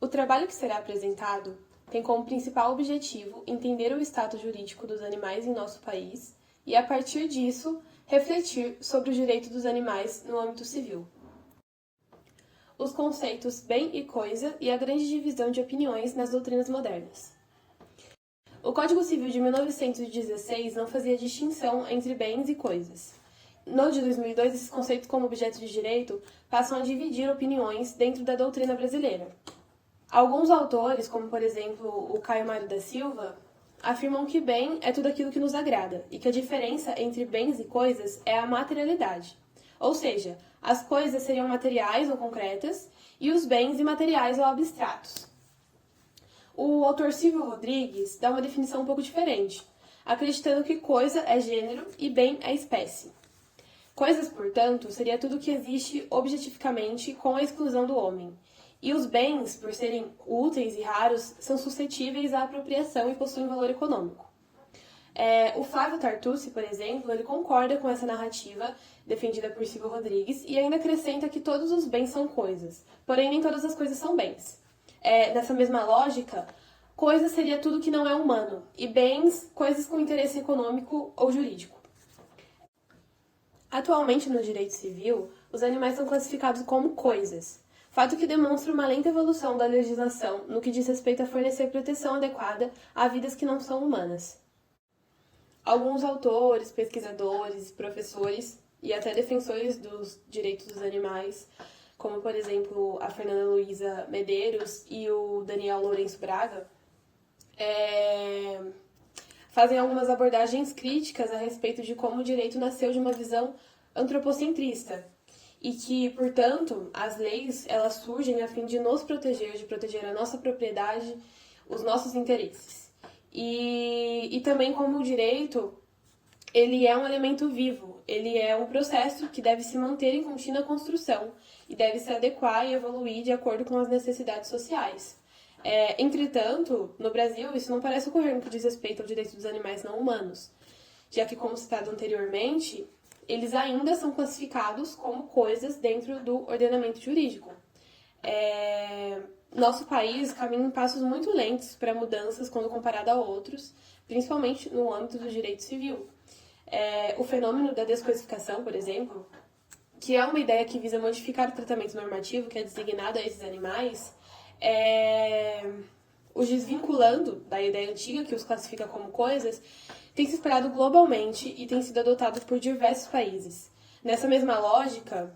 O trabalho que será apresentado tem como principal objetivo entender o status jurídico dos animais em nosso país e, a partir disso, refletir sobre o direito dos animais no âmbito civil. Os conceitos bem e coisa e a grande divisão de opiniões nas doutrinas modernas. O Código Civil de 1916 não fazia distinção entre bens e coisas. No de 2002, esses conceitos como objeto de direito passam a dividir opiniões dentro da doutrina brasileira. Alguns autores, como por exemplo o Caio Mário da Silva, afirmam que bem é tudo aquilo que nos agrada e que a diferença entre bens e coisas é a materialidade. Ou seja, as coisas seriam materiais ou concretas e os bens imateriais ou abstratos. O autor Silvio Rodrigues dá uma definição um pouco diferente, acreditando que coisa é gênero e bem é espécie. Coisas, portanto, seria tudo que existe objetificamente com a exclusão do homem. E os bens, por serem úteis e raros, são suscetíveis à apropriação e possuem valor econômico. O Flávio Tartucci, por exemplo, ele concorda com essa narrativa defendida por Silvio Rodrigues e ainda acrescenta que todos os bens são coisas, porém nem todas as coisas são bens. Nessa mesma lógica, coisa seria tudo que não é humano, e bens, coisas com interesse econômico ou jurídico. Atualmente, no direito civil, os animais são classificados como coisas, fato que demonstra uma lenta evolução da legislação no que diz respeito a fornecer proteção adequada a vidas que não são humanas. Alguns autores, pesquisadores, professores e até defensores dos direitos dos animais, como por exemplo a Fernanda Luiza Medeiros e o Daniel Lourenço Braga, fazem algumas abordagens críticas a respeito de como o direito nasceu de uma visão antropocentrista e que, portanto, as leis elas surgem a fim de nos proteger, de proteger a nossa propriedade, os nossos interesses. E também como o direito, ele é um elemento vivo, ele é um processo que deve se manter em contínua construção e deve se adequar e evoluir de acordo com as necessidades sociais. Entretanto, no Brasil, isso não parece ocorrer no que diz respeito ao direito dos animais não humanos, já que, como citado anteriormente, eles ainda são classificados como coisas dentro do ordenamento jurídico. Nosso país caminha em passos muito lentos para mudanças quando comparado a outros, principalmente no âmbito do direito civil. O fenômeno da descoisificação, por exemplo, que é uma ideia que visa modificar o tratamento normativo que é designado a esses animais, os desvinculando da ideia antiga que os classifica como coisas, tem se espalhado globalmente e tem sido adotado por diversos países. Nessa mesma lógica,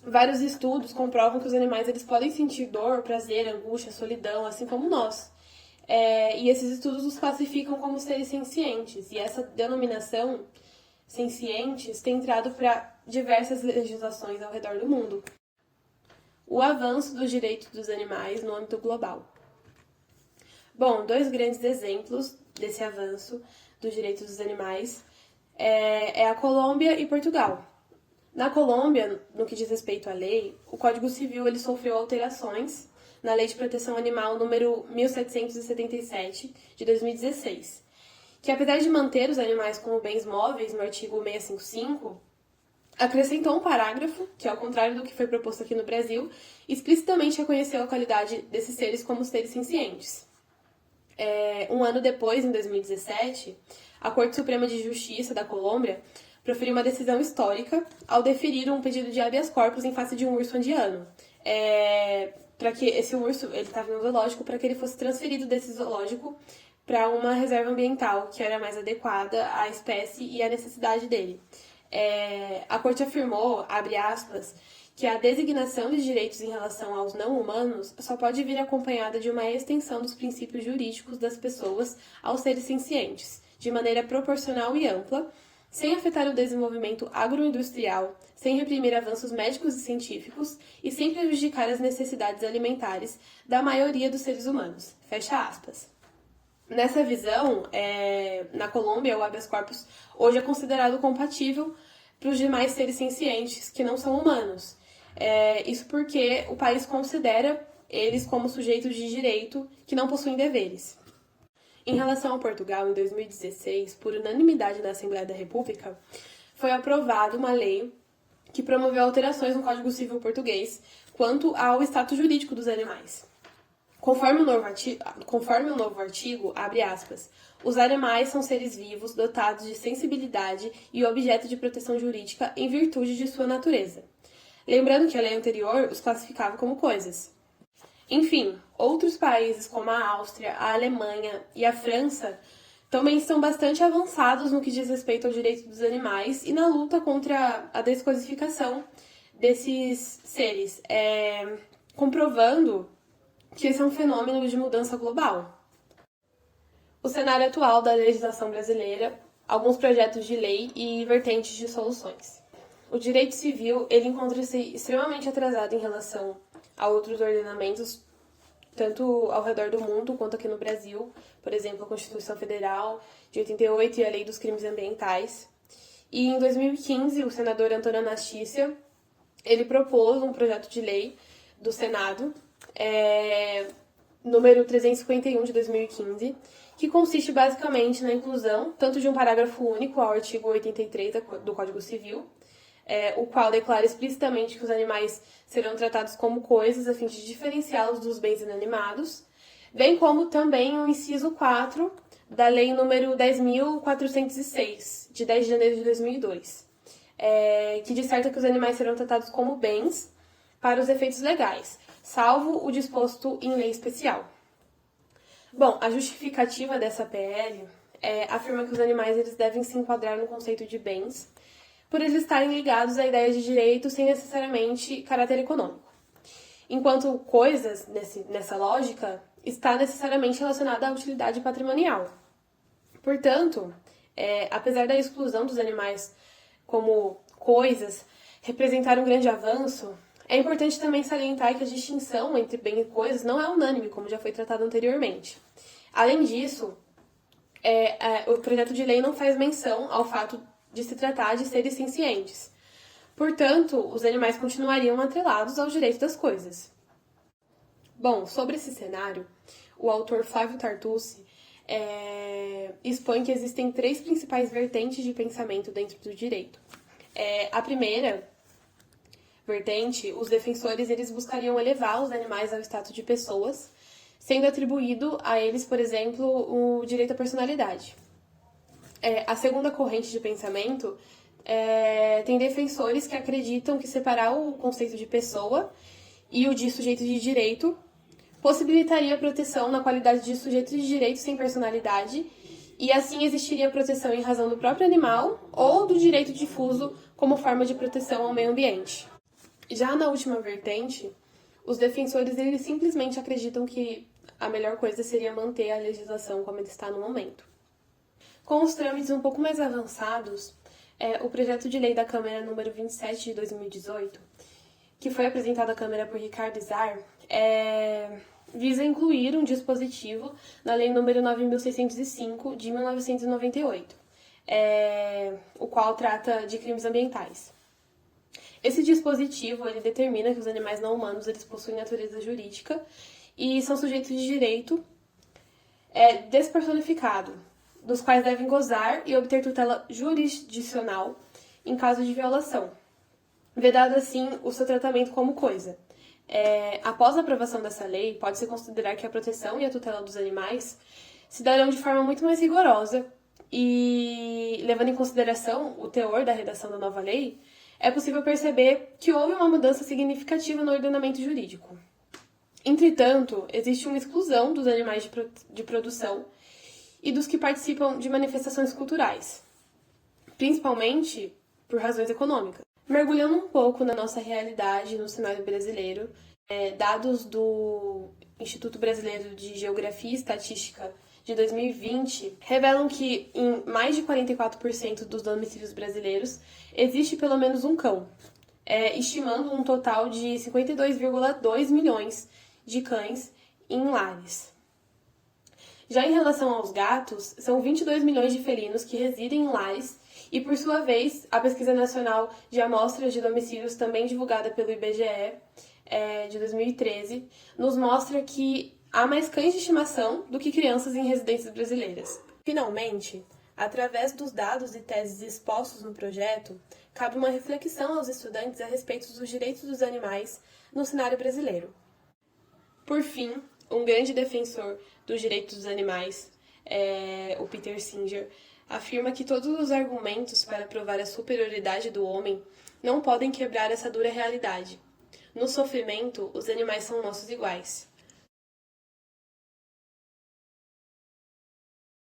vários estudos comprovam que os animais eles podem sentir dor, prazer, angústia, solidão, assim como nós. E esses estudos os classificam como seres sencientes. E essa denominação, sencientes, tem entrado para diversas legislações ao redor do mundo. O avanço dos direitos dos animais no âmbito global. Bom, dois grandes exemplos desse avanço dos direitos dos animais é a Colômbia e Portugal. Na Colômbia, no que diz respeito à lei, o Código Civil ele sofreu alterações na Lei de Proteção Animal número 1777, de 2016, que apesar de manter os animais como bens móveis no artigo 655, acrescentou um parágrafo, que ao contrário do que foi proposto aqui no Brasil, explicitamente reconheceu a qualidade desses seres como seres sencientes. Um ano depois, em 2017, a Corte Suprema de Justiça da Colômbia proferiu uma decisão histórica ao deferir um pedido de habeas corpus em face de um urso andiano. Para que esse urso, ele estava no zoológico, para que ele fosse transferido desse zoológico para uma reserva ambiental que era mais adequada à espécie e à necessidade dele. A Corte afirmou, abre aspas, que a designação de direitos em relação aos não humanos só pode vir acompanhada de uma extensão dos princípios jurídicos das pessoas aos seres sencientes, de maneira proporcional e ampla, sem afetar o desenvolvimento agroindustrial, sem reprimir avanços médicos e científicos e sem prejudicar as necessidades alimentares da maioria dos seres humanos. Fecha aspas. Nessa visão, na Colômbia, o habeas corpus hoje é considerado compatível para os demais seres sencientes que não são humanos. Isso porque o país considera eles como sujeitos de direito que não possuem deveres. Em relação a Portugal, em 2016, por unanimidade da Assembleia da República, foi aprovada uma lei que promoveu alterações no Código Civil português quanto ao status jurídico dos animais. Conforme o novo artigo, abre aspas, os animais são seres vivos dotados de sensibilidade e objeto de proteção jurídica em virtude de sua natureza. Lembrando que a lei anterior os classificava como coisas. Enfim, outros países como a Áustria, a Alemanha e a França também estão bastante avançados no que diz respeito ao direito dos animais e na luta contra a descodificação desses seres, comprovando que esse é um fenômeno de mudança global. O cenário atual da legislação brasileira, alguns projetos de lei e vertentes de soluções. O direito civil ele encontra-se extremamente atrasado em relação a outros ordenamentos, tanto ao redor do mundo quanto aqui no Brasil, por exemplo, a Constituição Federal de 88 e a Lei dos Crimes Ambientais. E em 2015, o senador Antônio Anastácio, ele propôs um projeto de lei do Senado, número 351 de 2015, que consiste basicamente na inclusão tanto de um parágrafo único ao artigo 83 do Código Civil, o qual declara explicitamente que os animais serão tratados como coisas a fim de diferenciá-los dos bens inanimados, bem como também o inciso 4 da Lei número 10.406, de 10 de janeiro de 2002, que disserta que os animais serão tratados como bens para os efeitos legais, salvo o disposto em lei especial. Bom, a justificativa dessa PL afirma que os animais eles devem se enquadrar no conceito de bens, por eles estarem ligados à ideia de direito sem necessariamente caráter econômico. Enquanto coisas, nessa lógica, está necessariamente relacionada à utilidade patrimonial. Portanto, apesar da exclusão dos animais como coisas representar um grande avanço, é importante também salientar que a distinção entre bem e coisas não é unânime, como já foi tratado anteriormente. Além disso, o projeto de lei não faz menção ao fato de se tratar de seres sencientes. Portanto, os animais continuariam atrelados ao direito das coisas. Bom, sobre esse cenário, o autor Flávio Tartucci expõe que existem 3 principais vertentes de pensamento dentro do direito. A primeira vertente, os defensores eles buscariam elevar os animais ao status de pessoas, sendo atribuído a eles, por exemplo, o direito à personalidade. A segunda corrente de pensamento tem defensores que acreditam que separar o conceito de pessoa e o de sujeito de direito possibilitaria a proteção na qualidade de sujeito de direito sem personalidade e assim existiria proteção em razão do próprio animal ou do direito difuso como forma de proteção ao meio ambiente. Já na última vertente, os defensores eles simplesmente acreditam que a melhor coisa seria manter a legislação como ela está no momento. Com os trâmites um pouco mais avançados, o projeto de lei da Câmara número 27 de 2018, que foi apresentado à Câmara por Ricardo Izar, visa incluir um dispositivo na Lei número 9.605 de 1998, o qual trata de crimes ambientais. Esse dispositivo ele determina que os animais não humanos eles possuem natureza jurídica e são sujeitos de direito despersonificado, dos quais devem gozar e obter tutela jurisdicional em caso de violação, vedado assim o seu tratamento como coisa. Após a aprovação dessa lei, pode-se considerar que a proteção e a tutela dos animais se darão de forma muito mais rigorosa e, levando em consideração o teor da redação da nova lei, é possível perceber que houve uma mudança significativa no ordenamento jurídico. Entretanto, existe uma exclusão dos animais de produção e dos que participam de manifestações culturais, principalmente por razões econômicas. Mergulhando um pouco na nossa realidade no cenário brasileiro, dados do Instituto Brasileiro de Geografia e Estatística de 2020 revelam que em mais de 44% dos domicílios brasileiros existe pelo menos um cão, estimando um total de 52,2 milhões de cães em lares. Já em relação aos gatos, são 22 milhões de felinos que residem em lares e, por sua vez, a Pesquisa Nacional de Amostras de Domicílios, também divulgada pelo IBGE, de 2013, nos mostra que há mais cães de estimação do que crianças em residências brasileiras. Finalmente, através dos dados e teses expostos no projeto, cabe uma reflexão aos estudantes a respeito dos direitos dos animais no cenário brasileiro. Por fim, Um grande defensor dos direitos dos animais, o Peter Singer, afirma que todos os argumentos para provar a superioridade do homem não podem quebrar essa dura realidade. No sofrimento, os animais são nossos iguais.